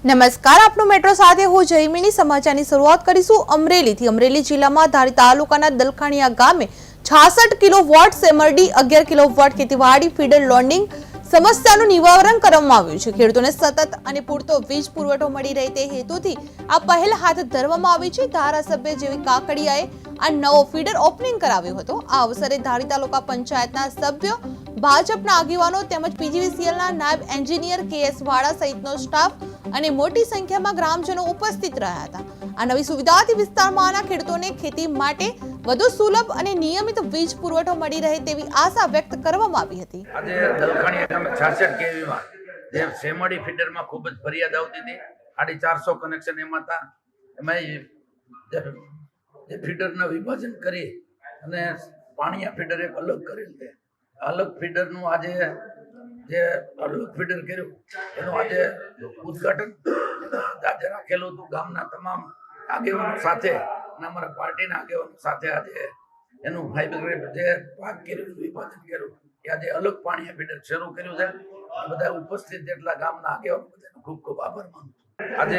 નમસ્કાર, આપનું મેટ્રો સાથે હું જયમીની સમાચારની શરૂઆત કરીશું અમરેલીથી। અમરેલી જિલ્લામાં ધારી તાલુકાના દલખાણીયા ગામે 66 કિલોવોટ સેમરડી 11 કિલોવોટ ખેતીવાડી ફીડર લોડિંગ સમસ્યાનું નિવારણ કરવામાં આવ્યું છે। ખેડૂતોને સતત અને પૂરતો વીજ પુરવઠો મળી રહે તે હેતુથી આ પહેલ હાથ ધરવામાં આવી છે। ધારાસભ્ય જેવી કાકડિયાએ આ નવો ફીડર ઓપનિંગ કરાવ્યો હતો। આ અવસરે ધારી તાલુકા પંચાયતના સભ્યો, ભાજપના આગેવાનો તેમજ પીજીવીસીએલના નાયબ એન્જિનિયર કેએસ વાળા સહિતનો સ્ટાફ અને મોટી સંખ્યામાં ગ્રામજનો ઉપસ્થિત રહ્યા હતા। આ નવી સુવિધાથી વિસ્તારમાંના ખેડૂતોને ખેતી માટે વધુ સુલભ અને નિયમિત વીજ પુરવઠો મળી રહે તેવી આશા વ્યક્ત કરવામાં આવી હતી। આજે દલખાણીયા ગામે 66 કેવીમાં જે સેમડી ફીડરમાં ખૂબ જ ફરિયાદ આવતી હતી। 450 કનેક્શન એમાં હતા। એમાં જે ફીડરના વિભાજન કરી અને પાણીયા ફીડર એક અલગ કરેલ છે। અલગ ફીડરનું આજે જે અલગ ફીડર કર્યું એનું આજે ઉદ્ઘાટન આજે રાખેલું હતું ગામના તમામ આગેવાનો સાથે અને અમારા પાર્ટીના આગેવાનો સાથે। આજે એનું ફાઈબર જે ભાગ કર્યું વિભાજન કર્યું એ આજે અલગ પાણીયા ફીડર શરૂ કર્યું છે। બધા ઉપસ્થિત જેટલા ગામના આગેવાનો બધાનો ખૂબ ખૂબ આભાર માનું છું। આજે